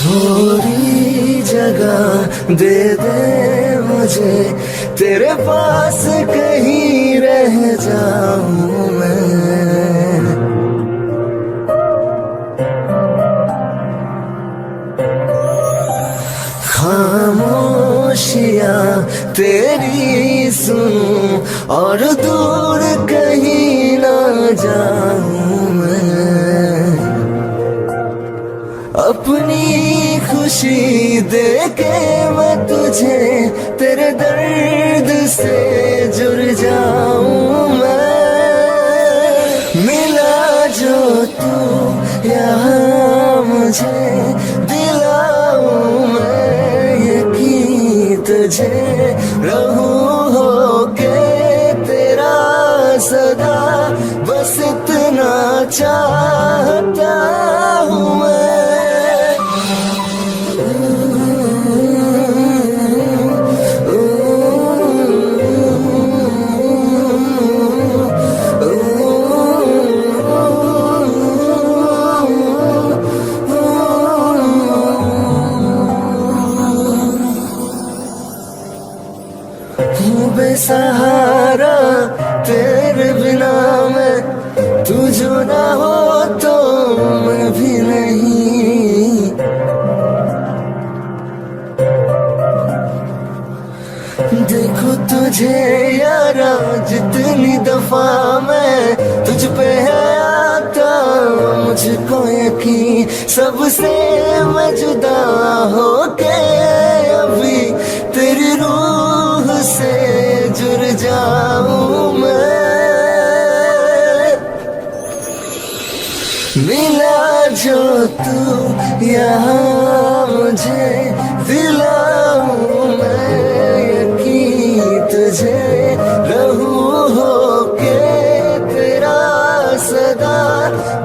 थोड़ी जगह दे दे मुझे, तेरे पास कहीं रह जाऊं मैं। खामोशियां तेरी सुनूं और दूर कहीं ना जाऊं मैं। अपनी खुशी देके मैं तुझे तेरे दर्द से जुड़ जाऊं मैं। मिला जो तू यहाँ मुझे दिलाऊं मैं यकीन तुझे, रहूं होके तेरा सदा, बस इतना चाहता हूँ मैं। बेसहारा तेरे बिना मैं, तू जो ना हो तो मैं भी नहीं। देखो तुझे यारा जितनी दफा मैं तुझ पे है आता, मुझको यकीन सबसे मैं जुदा होके अभी तेरी रूह से जुड़ जाऊं मैं। मिला जो तू यहाँ मुझे दिलाऊं मैं यकीन तुझे, रहूं होके तेरा सदा,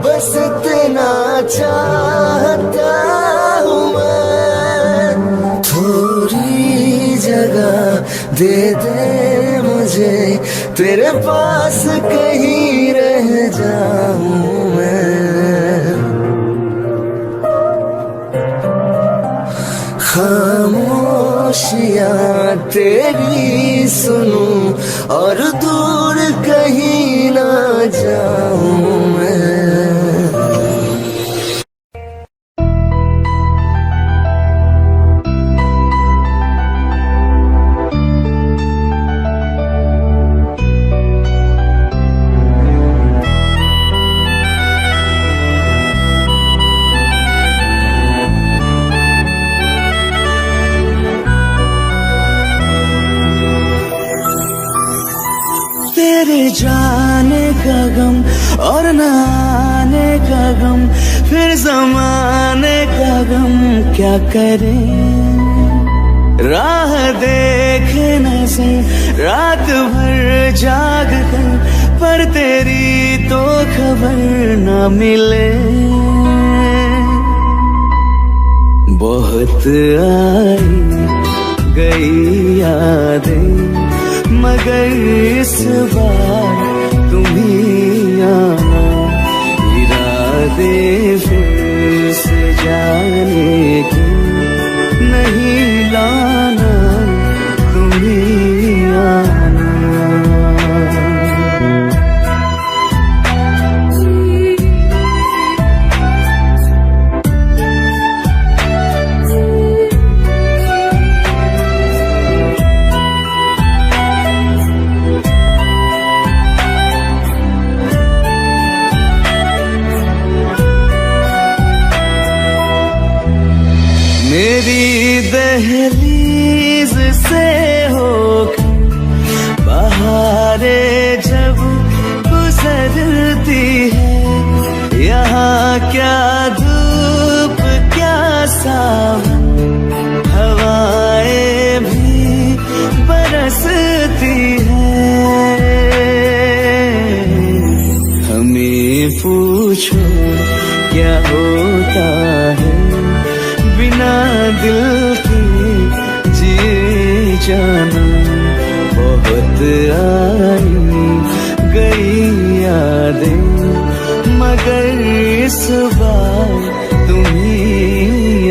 बस इतना चाहता हूँ मैं। थोड़ी जगह दे दे मुझे, तेरे पास कहीं रह जाऊं मैं। खामोशियां तेरी सुनूं और दूर कहीं ना जाऊं मैं। तेरे जाने का गम और न आने का गम, फिर ज़माने का गम क्या करे। राह देखे नज़र रात भर जाग कर, पर तेरी तो खबर न मिले। बहुत आई गई यादें, मगर इस बार तुम ही आना। इरादे फिर से जाने के नहीं लाना, तुम ही आना। मेरी दहलीज से होकर बहारें जब गुजरती है, यहाँ क्या धूप क्या सावन, हवाएं भी बरसती है। हमें पूछो क्या होता है बिना दिल के जिए जाना। बहुत आई गई यादें, मगर इस बार तुम ही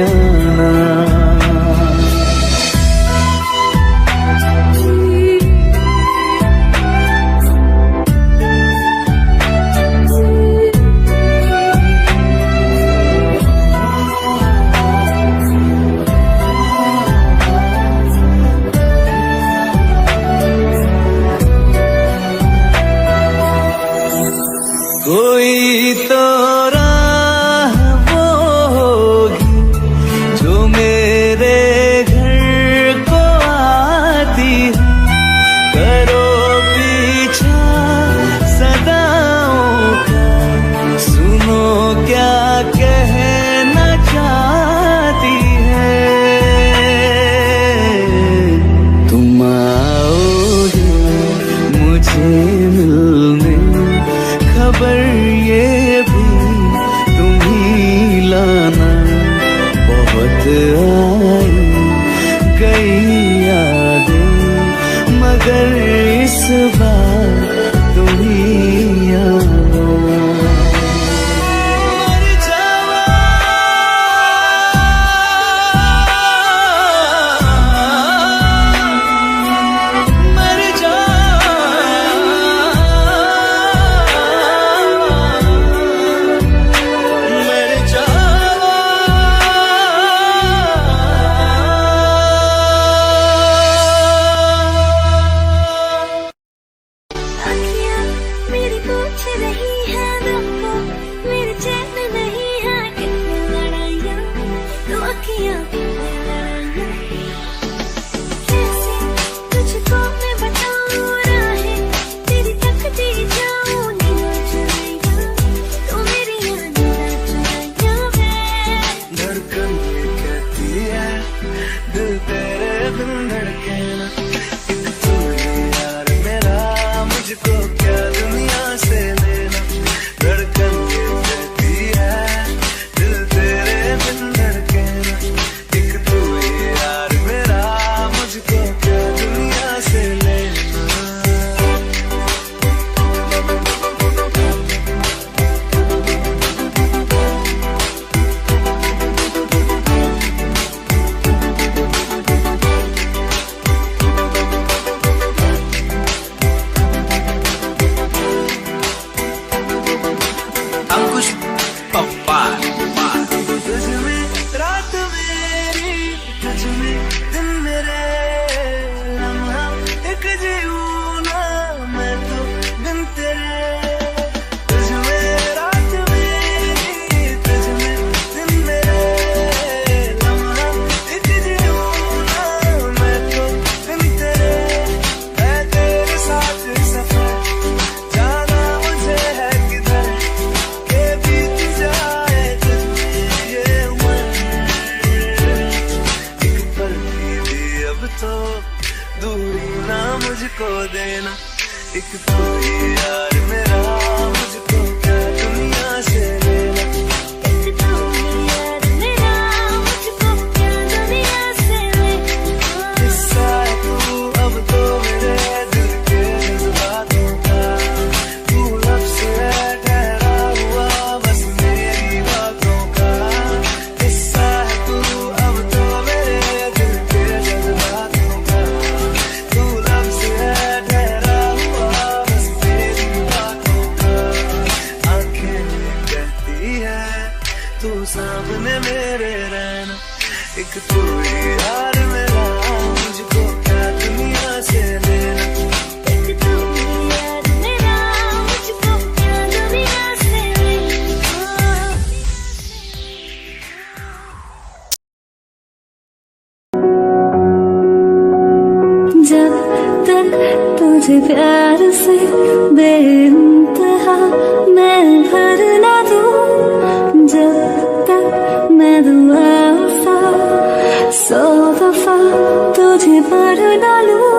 आई गई यादें, मगर इस बार तुम ही आओ। तुझे प्यार से बेइंतहा मैं भर ना दूं, जब तक मैं दुआ सा 100 दफा तुझे पढ़ ना लूं।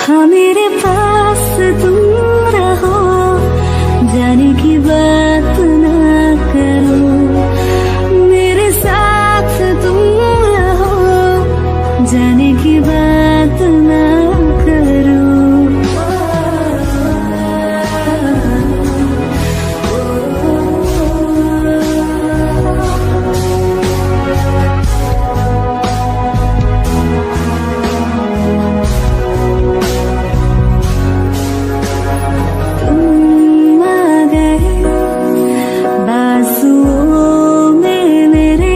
हाँ मेरे पास तुम रहो, जाने की बात ना करो, मेरे साथ तुम रहो, जाने की बात ना करो। तुम आ गए बाजुओं में मेरे,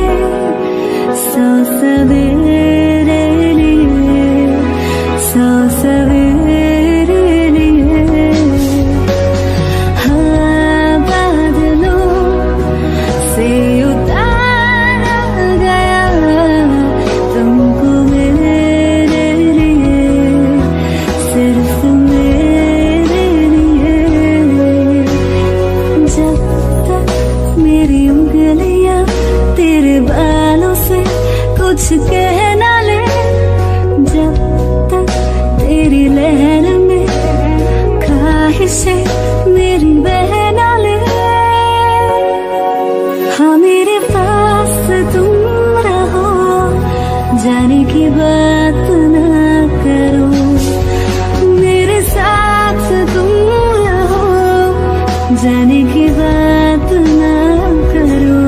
100 सवेरे लिए, 100 सवेरे लिए। हाँ बादलों से उतारा गया तुमको मेरे लिए, सिर्फ मेरे लिए। जब तक मेरी उंगलियां तेरे बालों से कुछ कह ना ले, जब तक तेरी लहर में ख्वाहिशें मेरी बह ना ले। हाँ मेरे पास तुम जाने की बात ना करो, मेरे साथ तुम रहो, जाने की बात ना करो।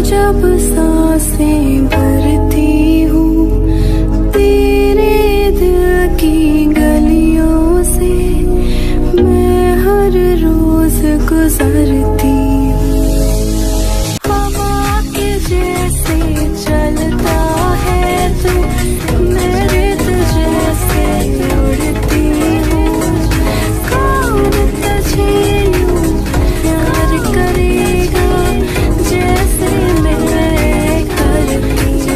जब सांसें भरती हूँ तेरे दिल की गलियों से, मैं हर रोज गुजरती हूँ। हवा के जैसे चलता है तू, मैं रेत जैसे उड़ती हूँ। कौन तुझे यूं प्यार करेगा जैसे मैं करती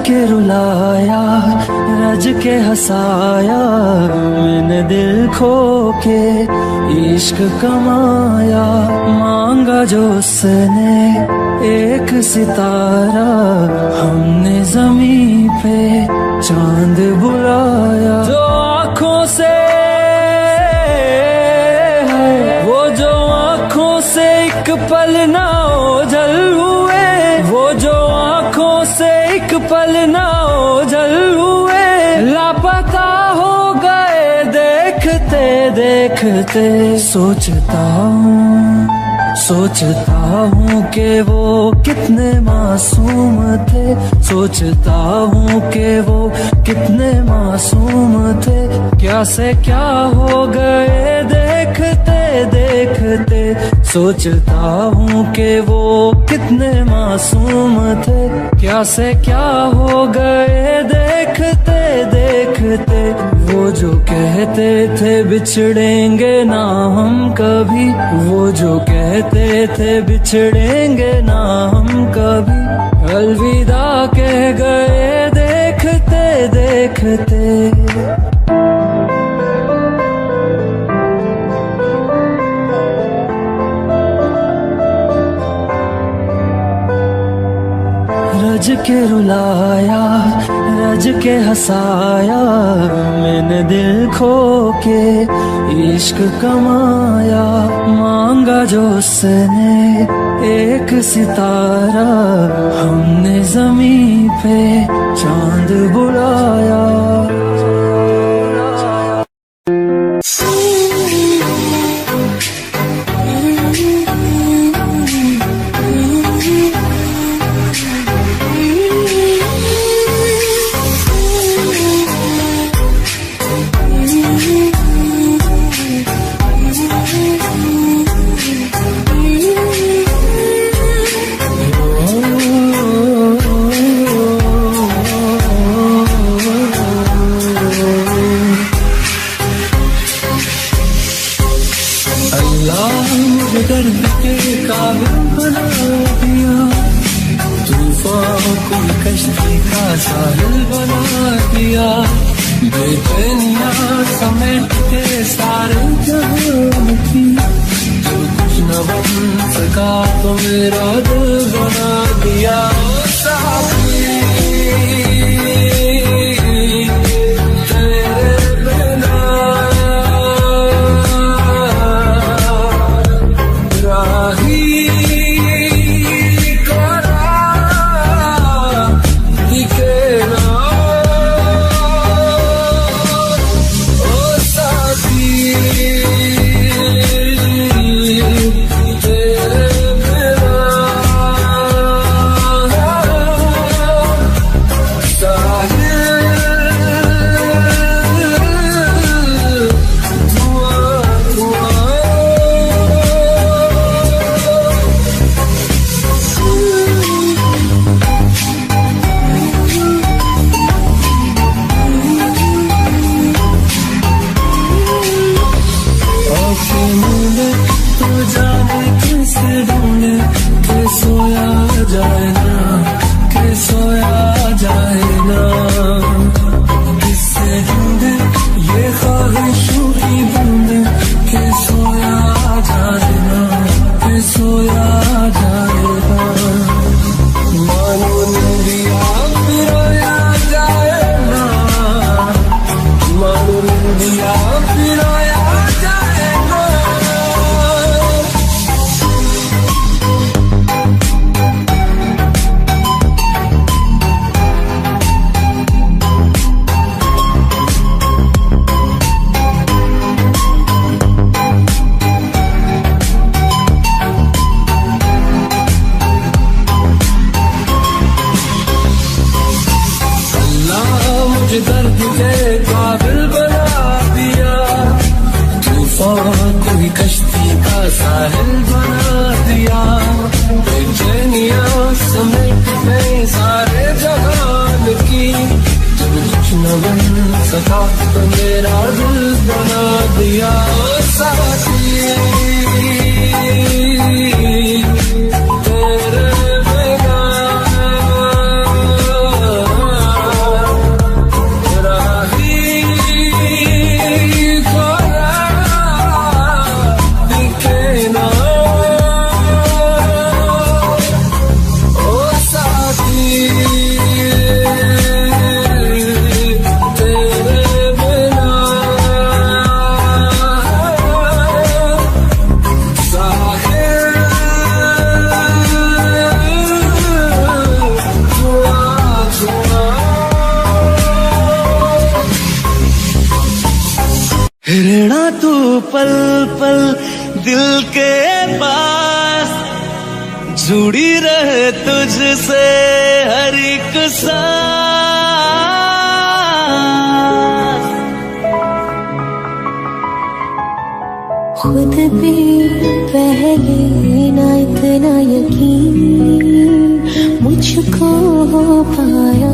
के रुलाया, रज के हंसाया, मैंने दिल खो के इश्क कमाया। मांगा जो उसने एक सितारा, हमने जमीन पे चांद बुलाया। जो आँखों से वो जो आँखों से एक पल ना ओझल हुए, वो जो आँखों से एक पल ना ओझल हुए, लापता हो गए देखते देखते। सोचता हूँ कि वो कितने मासूम थे, सोचता हूँ कि वो कितने मासूम थे। क्या से क्या हो गए देखते देखते। सोचता हूँ कि वो कितने मासूम थे, क्या से क्या हो गए देखते देखते। वो जो कहते थे बिछड़ेंगे ना हम कभी, वो जो कहते थे बिछड़ेंगे ना हम कभी, अलविदा कह गए देखते देखते। रज के रुलाया, रज के हंसाया, मैंने दिल खो के इश्क कमाया। मांगा जो उसने एक सितारा, हमने जमीन पे चांद बुलाया। दर्द के काबिल बना दिया, तूफान को कश्ती का साहिल बना दिया। बेचैनिया समेट के सारे जहान की, जो कुछ न बन सका तो मेरा दिल बना दिया। दर्द के काबिल बना दिया, तूफान कोई कश्ती का साहिल बना दिया। बेचैनिया समेट गए सारे जहान की, जब कुछ न बन सका तो मेरा दिल बना दिया। साथी तेरे बिना रहना तू पल पल दिल के पास, जुड़ी रहे तुझसे हर एक सांस। खुद पे पहले ना इतना यकीन मुझको हो पाया,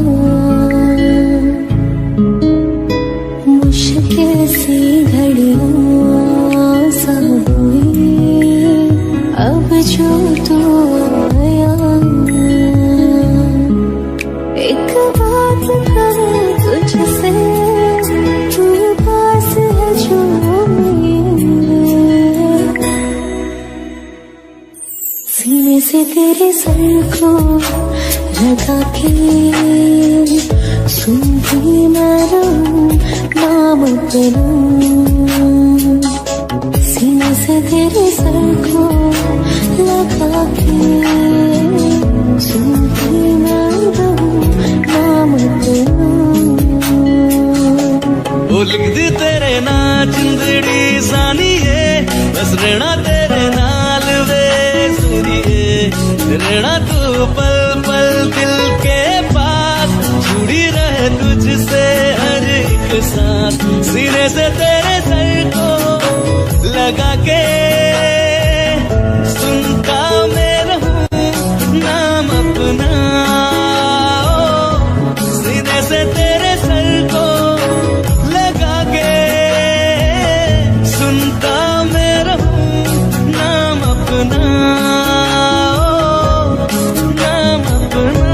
मुश्किल सी घड़ियां सा हुई अब जो तू आया। एक बात कहूं तुझसे, तू पास है जो मेरे, सीने से तेरे सर को लगा के सुनती मैं रहूं नाम अपना। सीने से तेरे सर को लगा के सुनती मैं रहूं नाम अपना। ओ लिखदी तेरे ना जिंदड़ी सानिए, बस रहना तेरे नाल वे सुनिए। रहना तू पल पल दिल के पास, जुड़ी रहे तुझसे हर एक सांस। सीने से तेरे सर को लगा के सुनता मैं रहूं नाम अपना। सीने से तेरे सर को लगा के सुनता मैं रहूं नाम अपना, नाम अपना।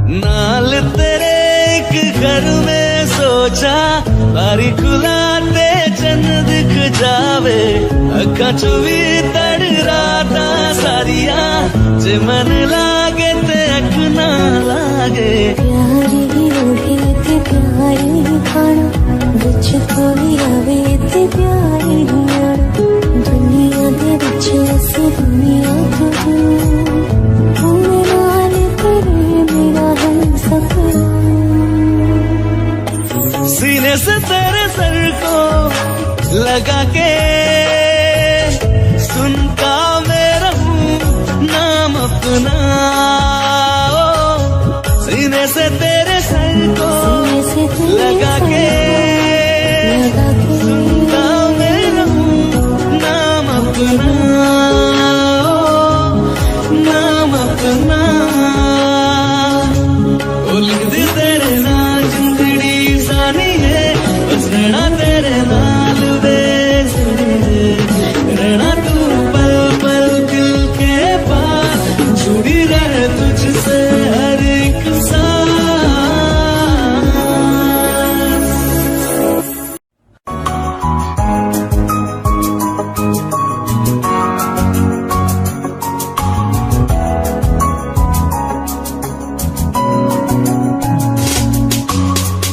नाल तेरे एक घर में सोचा, बारी खुलाते चंद दिख जावे। अखा चो भी तड़ राता सारिया, जे मन लागे ते अख ना लागे। प्यारी रोहे ते प्यारी खाना, बिच कोई आवे ते प्यारी आना। दुनिया दे बिच ऐसी दुनिया तो मेरे नाल तेरे मेरा है सफर। सीने से तेरे सर को लगा के सुनता मैं रहूं नाम अपना। सीने से तेरे सर को लगा के सुनता मैं रहूं नाम अपना, नाम अपना। ओ लिखदी तेरे नाल जिंदड़ी सानिए, बस रहना तेरे नाल वे सुनिए। रहना तू पल पल दिल के पास, जुड़ी रहे तुझसे हर एक सांस।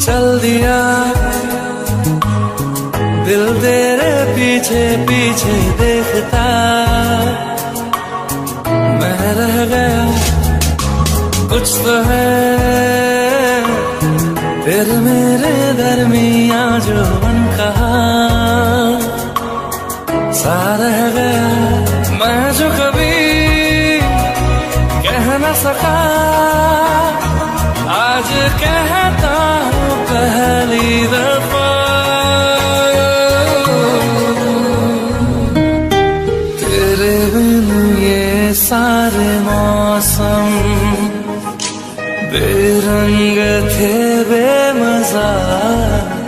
चल दिया दिल तेरे पीछे पीछे देखता, मैं रह गया कुछ तो है तेरे मेरे दरमियां जो मन कहा। सा रह गया मैं जो कभी कह न सका, आज कहता हूँ पहली दफा। तेरे बिन ये सारे मौसम बेरंग थे बेमजा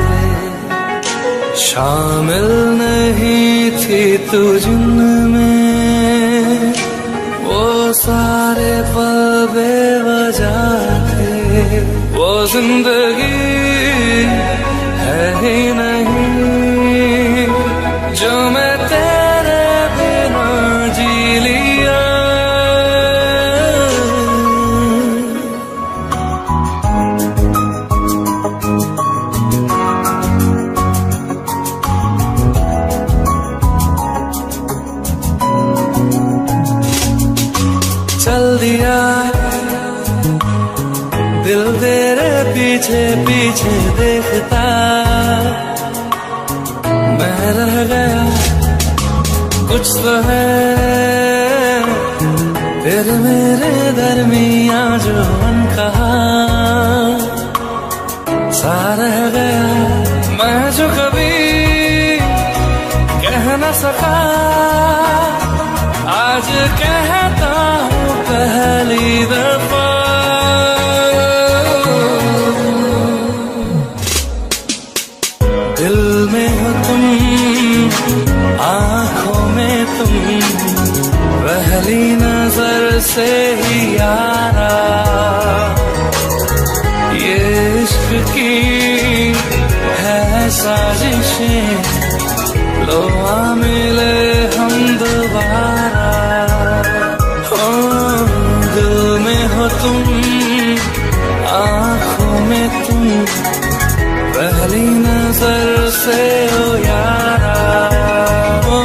थे, शामिल नहीं थी तू जिनमें वो सारे पल बेवजह थे, वो जिंदगी है ही नहीं जो मैं तेरे बिना जी लिया। चल दिया दिल तेरे पीछे पीछे देखता, मैं रह गया कुछ तो है फिर मेरे दरमिया जो अनकहा सा रह गया, मैं जो कभी कह न सका आज कहता हूँ पहली दफा। दिल में हो तुम, आँखों में तुम, पहली नजर से ही यारा, ये इश्क की है साजिशें, लो आ मिले हम दोबारा। दिल में हो तुम, आँखों में तुम, पहली नजर से ओ यारा, ओ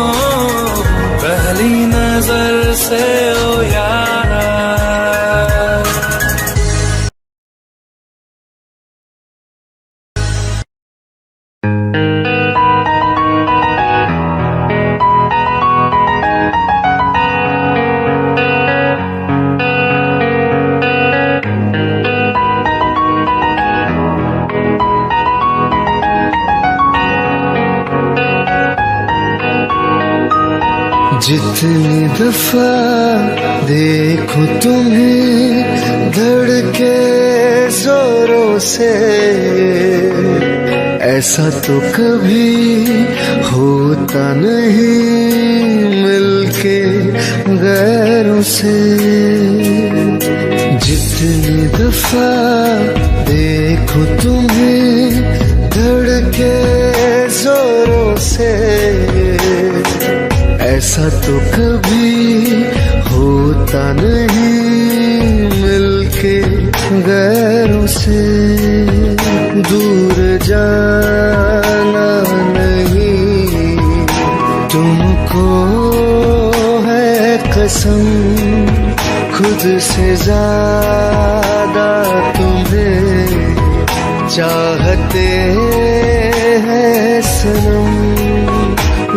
पहली नजर से ओ यारा। जितनी दफा देखो तुम्हें धड़के जोरों से, ऐसा तो कभी होता नहीं मिलके गैरों से। जितनी दफा देखो तुम्हें धड़के जोरों से, ऐसा तो कभी होता नहीं मिलके गैरों से। दूर जाना नहीं तुमको है कसम, खुद से ज्यादा तुम्हें चाहते हैं सनम।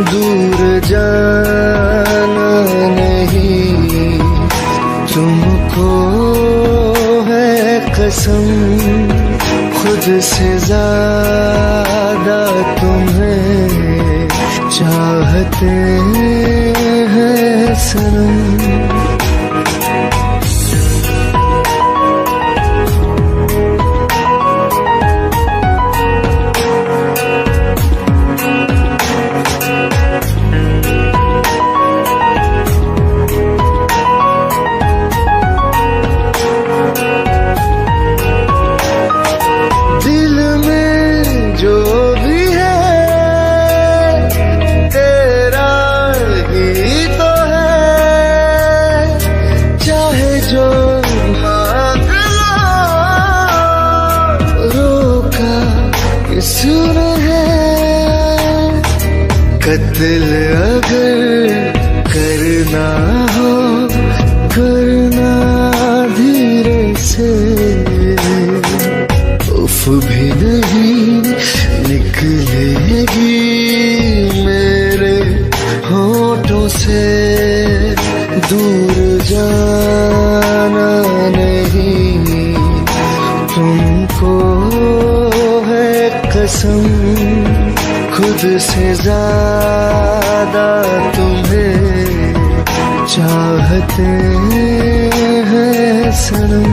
दूर जाना नहीं तुमको है कसम, खुद से ज्यादा तुम्हें चाहते हैं सनम। कत्ल अगर करना हो करना धीरे से, उफ भी नहीं निकलेगी मेरे होठों से। दूर जाना नहीं तुमको है कसम, खुद से ज्यादा तुम्हें चाहते हैं सनम।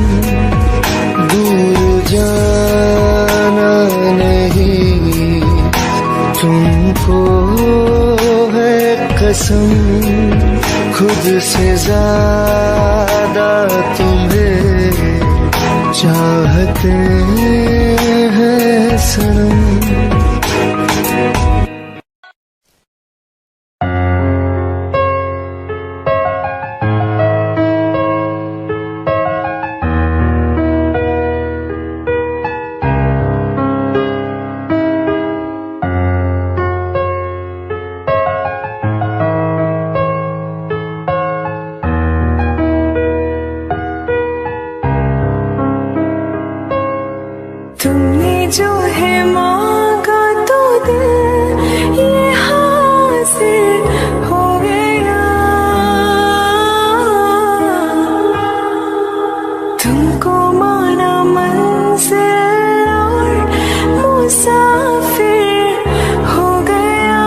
दूर जाना नहीं तुमको है कसम, खुद से ज्यादा तुम्हें कहते हैं सनम। तुमने जो है मांगा तो दिल ये हासिल हो गया। तुमको माना मंजिल और मुसाफिर हो गया।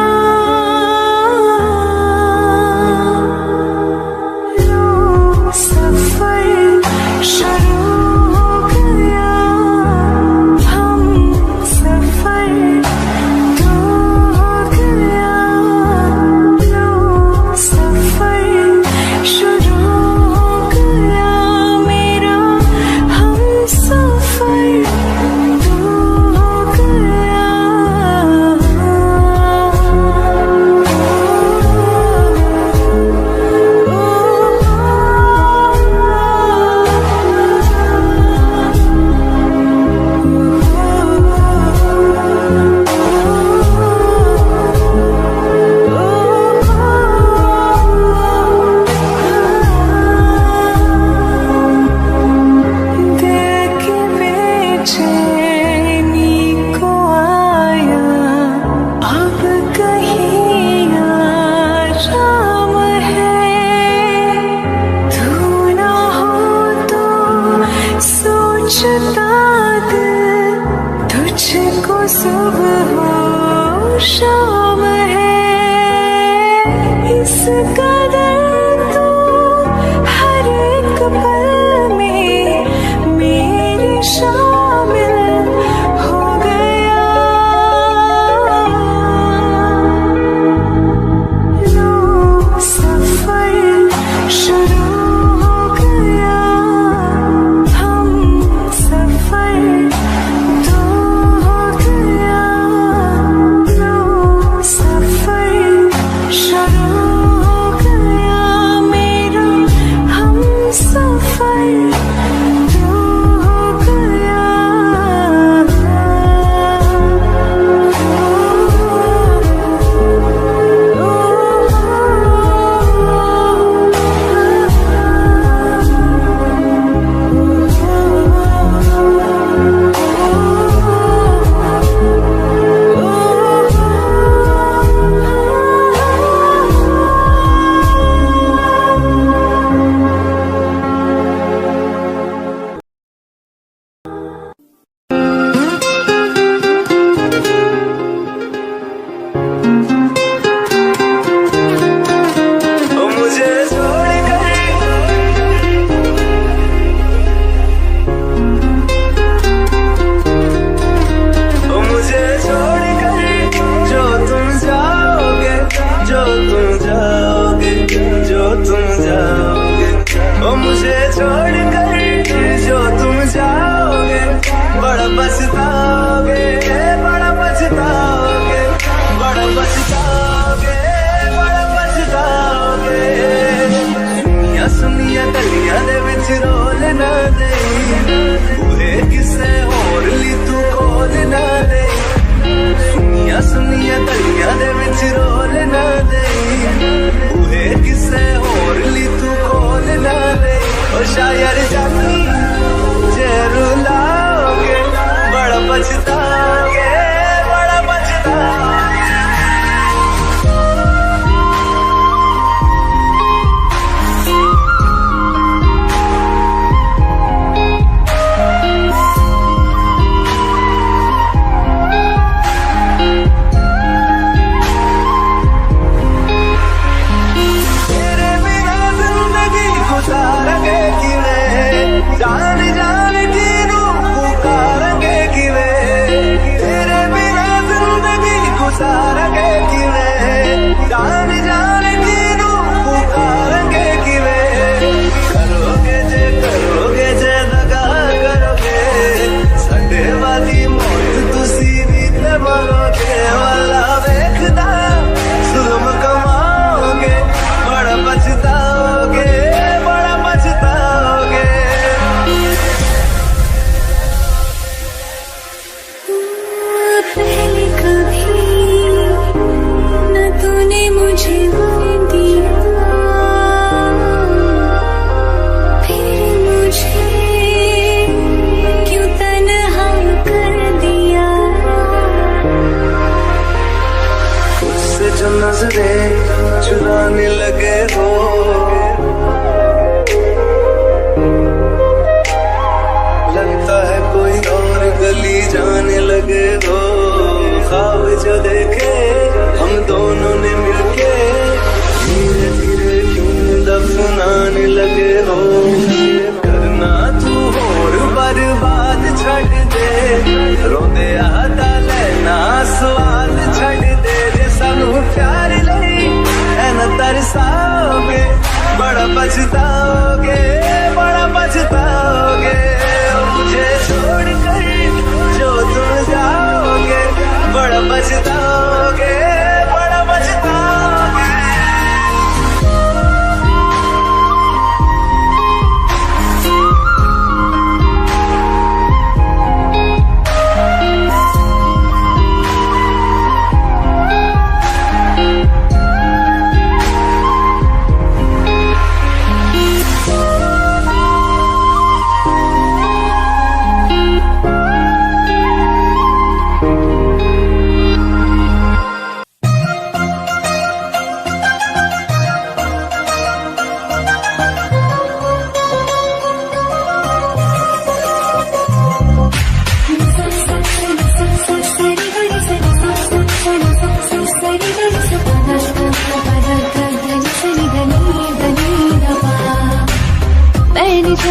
लो सफर शुरू हो गया। तुझको सुबह हो शाम है इस कदर तो हर एक पल में मेरे शामिल हो गया। लो सफर शुरू हो गया। हम सफर मुझे छोड़ कर जो तुम जाओगे बड़ा पछताओगे, बड़ा पछताओगे, बड़ा पछताओगे, बड़ा पछताओगे। सुनिया सुनिया गलियां दे विच रोल ना दे, बूहे किसे होर ली तू खोल ना दे। सुनिया सुनिया गलियां दे विच रोल ना दे, बूहे किसे होर ली तू खोल ना दे। ओ शायर जानी जे रुलाओगे बड़ा पछताओगे, बड़ा पछताओगे। जान जान की रूह पुकारेंगे कि वे तेरे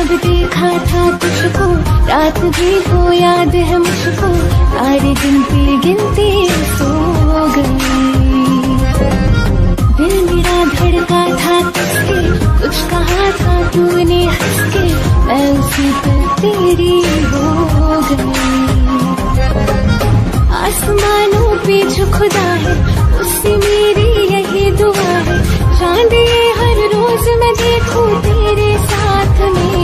जब देखा था तुझको, रात भी हो याद है मुझको, सारे गिनती गिनती सो गई। दिल मेरा धड़का था तुझसे, कुछ कहा था तूने हंस के, मैं उसी पर तेरी हो गई। आसमानों पे जो खुदा है, उससे मेरी यही दुआ है, चांद ये हर रोज मैं देखूं तेरे साथ में।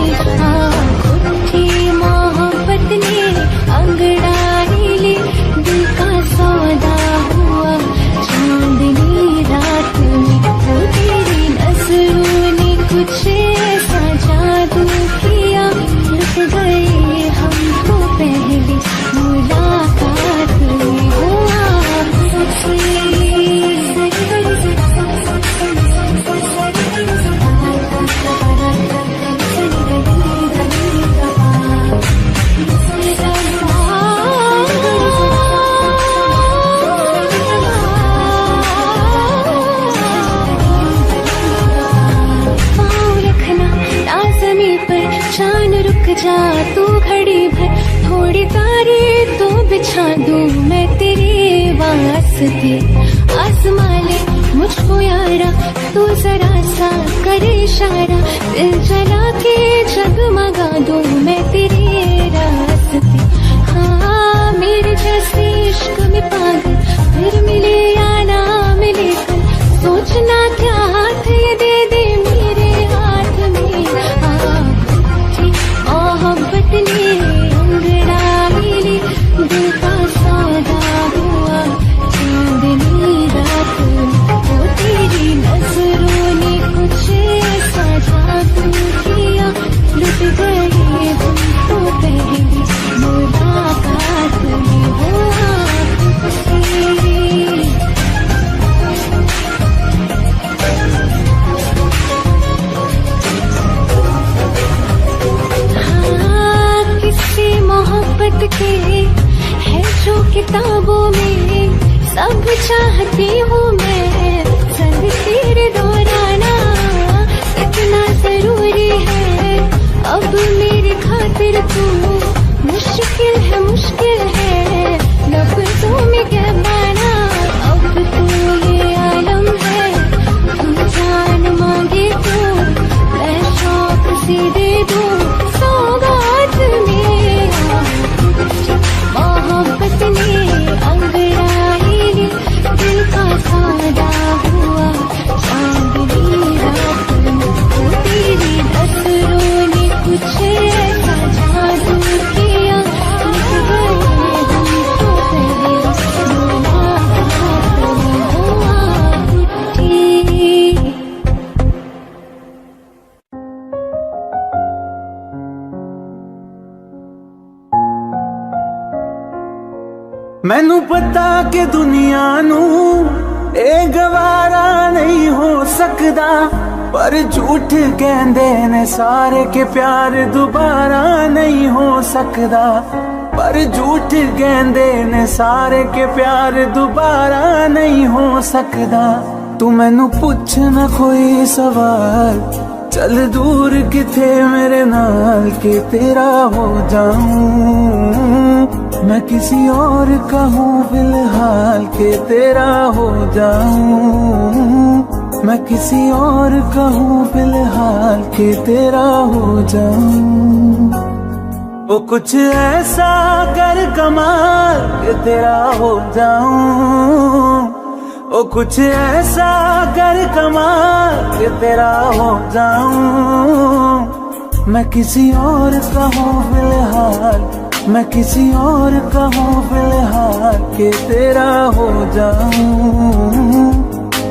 उठी मोहब्बत ने अंगड़ाई ली, दिल का सौदा हुआ चांदनी रात में। वो तेरी नजरों ने कुछ ऐसा जादू किया, लुट गए हम तो पहली मुलाकात में। हुआ चांद रुक जा तू घड़ी भर, थोड़ी तारे तो बिछा दूं मैं तेरे वास्ते। आसमां ले मुझको यारा, तू जरा सा कर इशारा, दिल जला के जगमगा दूं मैं तेरे रास्ते। हाँ मेरे जैसे इश्क में पागल, फिर मिले या ना मिले कल, सोचना क्या हाथ ये दे दे मेरे हाथ में। मोहब्बत ने अंगड़ाई ली, दिल का सौदा हुआ चांदनी रात में। वो तेरी नजरों ने कुछ ऐसा जादू किया, लुट गए हम तो पहली मुलाकात में। हुआ मोहब्बत के है जो किताबों में, सब चाहती हूँ मैं संग तेरे दोहराना, इतना जरूरी है अब मेरी खातिर तू। मुश्किल है लफ्ज़ों में क्या पाना, अब तो ये आलम है, तू जान मांगे तो मैं शौक से दे दूँ सौगात में। मोहब्बत ने अंगड़ाई ली, दिल का सौदा हुआ चांदनी रात में। वो तेरी नजरों ने कुछ ऐसा जादू किया, लुट गए हम तो पहले मुलाकात में। हुआ उठी मैनू पता कि दुनिया नू ए गवारा नहीं हो सकदा, पर झूठ कहंदे ने सारे के प्यार दोबारा नहीं हो सकदा। पर झूठ कहंदे ने सारे के प्यार दोबारा नहीं हो सकदा। तू मैनू पुछ ना कोई सवाल, चल दूर किथे मेरे नाल के तेरा हो जाऊं। मैं किसी और का हूँ फिलहाल के तेरा हो जाऊं। मैं किसी और का हूँ फिलहाल के तेरा हो जाऊं। वो कुछ ऐसा कर कमाल के तेरा हो जाऊं। वो कुछ ऐसा कर कमाल के तेरा हो जाऊं। मैं किसी और का हूँ फिलहाल, मैं किसी और का हूँ फिलहाल के तेरा हो जाऊं।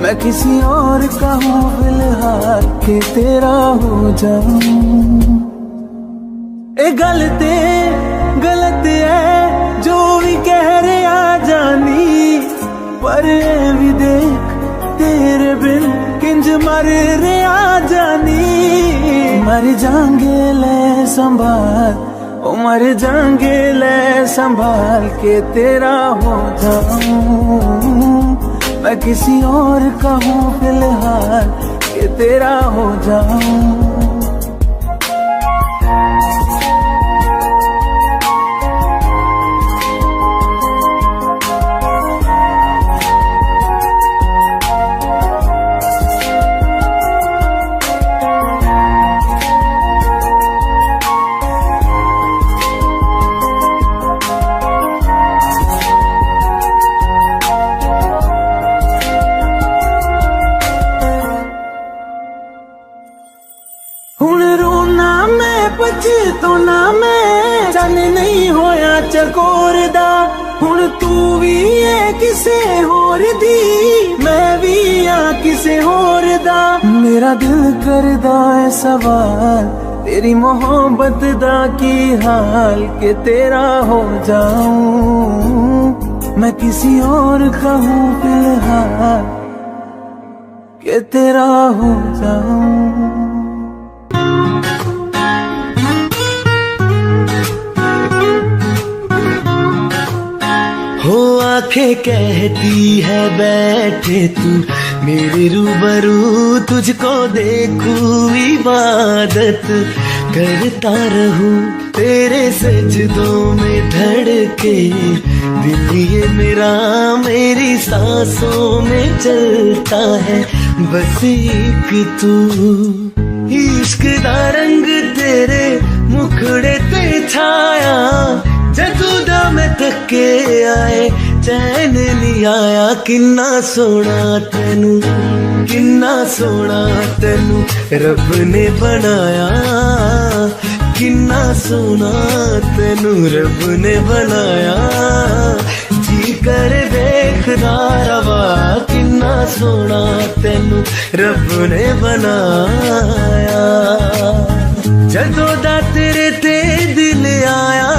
मैं किसी और का हूँ फिलहाल के तेरा हो जाऊं। ए गलत है जो भी कह रहे आ जानी, पर ए भी देख तेरे बिन किंज मर रहे आ जानी। मर जाएंगे ले संभाल, ओ मर जाएंगे ले संभाल के तेरा हो जाऊं। मैं किसी और का हूँ फिलहाल के तेरा हो जाऊं। मैं चन नहीं होया चकोर दा हुण तू भी है किसे होर दी मैं भी आ किसे होर दा मेरा दिल करदा है सवाल तेरी मोहब्बत दा की हाल के तेरा हो जाऊं मैं किसी और का हूँ फिलहाल के तेरा हो जाऊं। हो आंखें कहती है बैठे तू मेरे रूबरू तुझको देखूं इबादत करता रहूं तेरे सजदों में धड़के दिल ये मेरा मेरी सांसों में चलता है बस एक तू इश्क दा रंग तेरे मुखड़े ते छाया जदू दा मैं थके आए चैन नहीं आया किन्ना सोना तेनू रब ने बनाया किन्ना सोना तेनू रब ने बनाया जी कर देखदा रवा किन्ना सोना तेनू रब ने बनाया जदों दा तेरे ते दिल आया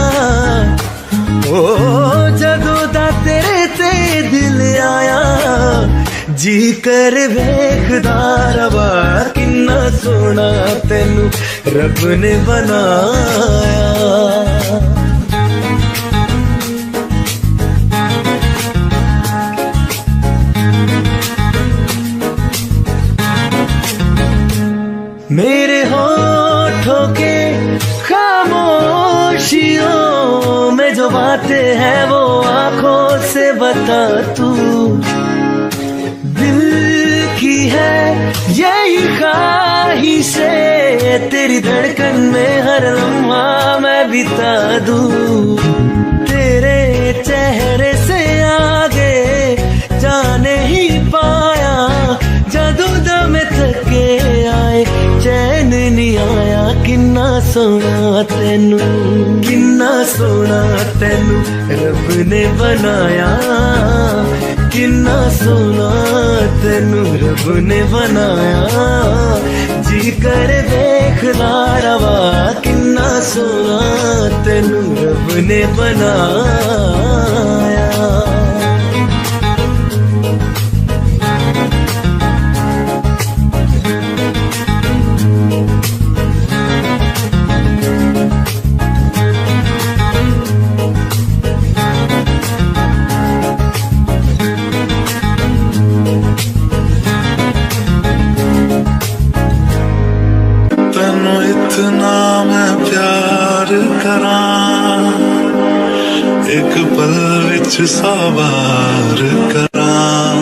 ओ जदों दा तेरे ते दिल आया जी कर वेखदा रवा किन्ना सोना तेनू रब ने बनाया। मेरे होठों के खामोशियों में जो बातें हैं वो आंखों से बता तू दिल की है यही ख्वाहिशें तेरी धड़कन में हर लम्हा मैं बिता दूं तेरे चेहरे से आगे जाने ही पाया जदों दा मैं थके आए चैन नहीं आया किन्ना सोना तेनू रब ने बनाया किन्ना सोना तेनू रब ने बनाया जी कर देखदा रवा किन्ना सोना तेनू रब ने बनाया। इतना मैं प्यार करां एक पल विच सवार करां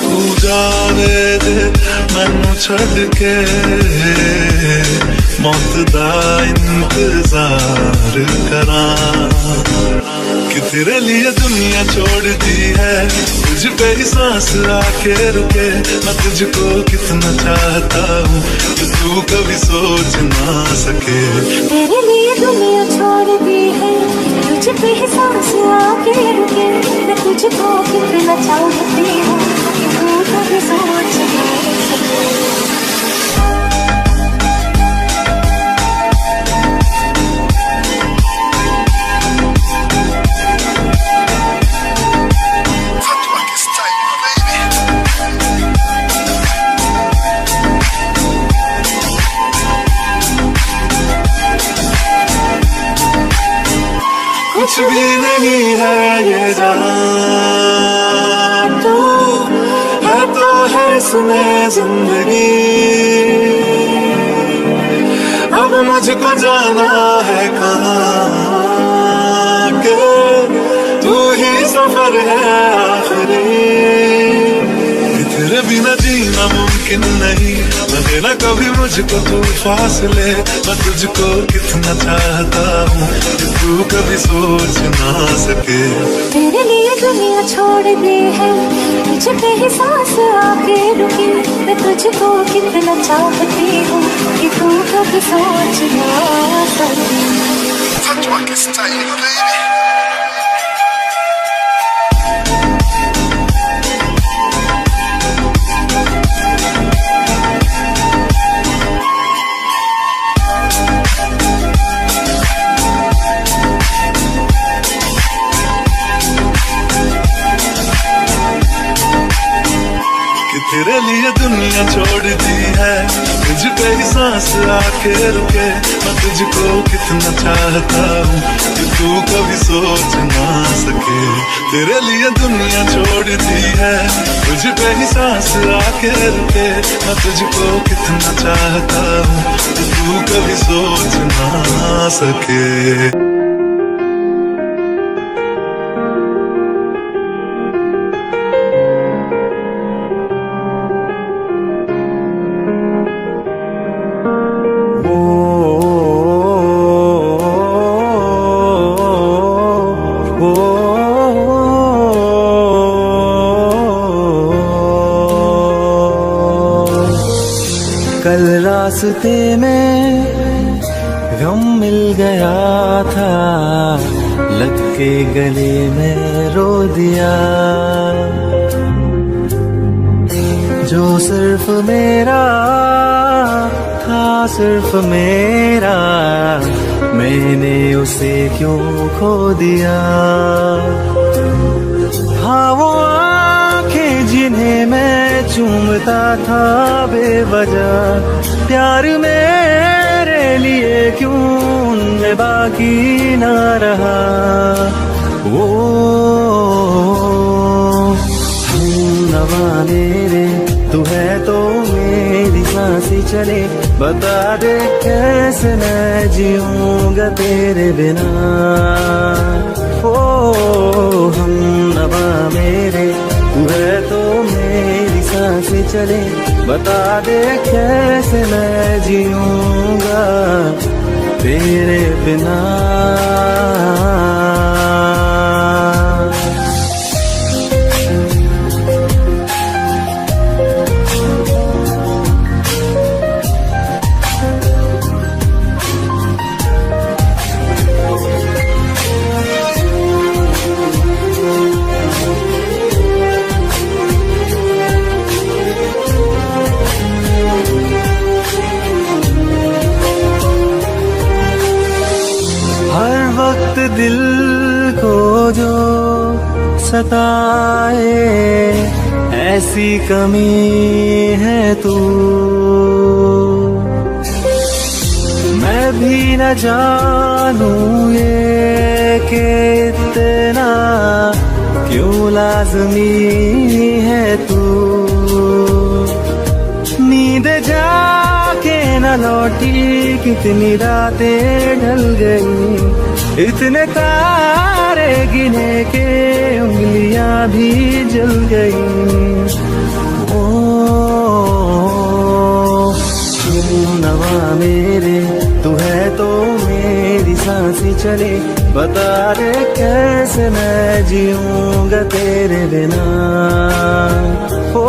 तू जावे दे मैनू छड़ के मौत दा इंतजार करां कि तेरे लिए दुनिया छोड़ दी है तुझ पे ही सांस आके रुके मैं तुझको कितना चाहता हूँ कि तू कभी सोच ना सके तेरे लिए दुनिया छोड़ दी है तुझ पे ही सांस आके रुके मैं तुझको कितना चाहती हूँ कि तू कभी सोच ना सके। कुछ भी नहीं है ये जहां तू है तो है सुने जिंदगी अब मुझको जाना है कहाँ के तू ही सफर है आखिरी तेरे बिना जीना भूलना मुमकिन नहीं, न देना कभी मुझको तू फासले। मैं तुझको कितना चाहता हूँ कि तू कभी सोच ना सके। तेरे लिए दुनिया छोड़ दी है, तुझ पे ही सांस आके रुकी। मैं तुझको कितना चाहती हूँ कि तू कभी सोच ना सके। तेरे लिए दुनिया छोड़ दी है, तुझ पे ही सांस आके रुके। मैं तुझको कितना चाहता हूँ कि तू कभी सोच ना सके। तेरे लिए दुनिया छोड़ दी है, तुझ पे ही सांस आके रुके। मैं तुझको कितना चाहता हूँ कि तू कभी सोच ना सके। कल रास्ते में गम मिल गया था, लग के गले में रो दिया। जो सिर्फ मेरा था, सिर्फ मेरा, मैंने उसे क्यों खो दिया। हाँ वो आंखें जिन्हें मैं चूमता था बेवजह, प्यार मेरे लिए क्यों उनमें बाकी ना रहा। वो नवा मेरे तू है तो मेरी सांसें चले। बता दे कैसे मैं जीऊंगा तेरे बिना। ओ हम नवा मेरे तू है तो मेरी सांसें चले। बता दे कैसे मैं जीऊंगा तेरे बिना। दिल को जो सताए ऐसी कमी है तू। मैं भी न जानूं ये कि इतना क्यों लाज़मी है तू। नींद जाके न लौटी कितनी रातें ढल गई। इतने तारे गिने के उंगलियां भी जल गई। ओ नवा मेरे तू है तो मेरी सांसें चले। बता दे कैसे मैं जीऊंगा तेरे बिना। ओ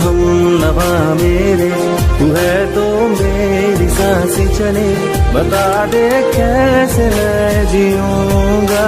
हम नवा मेरे तू है तो मेरी सांसें चले। बता दे कैसे मैं जीऊंगा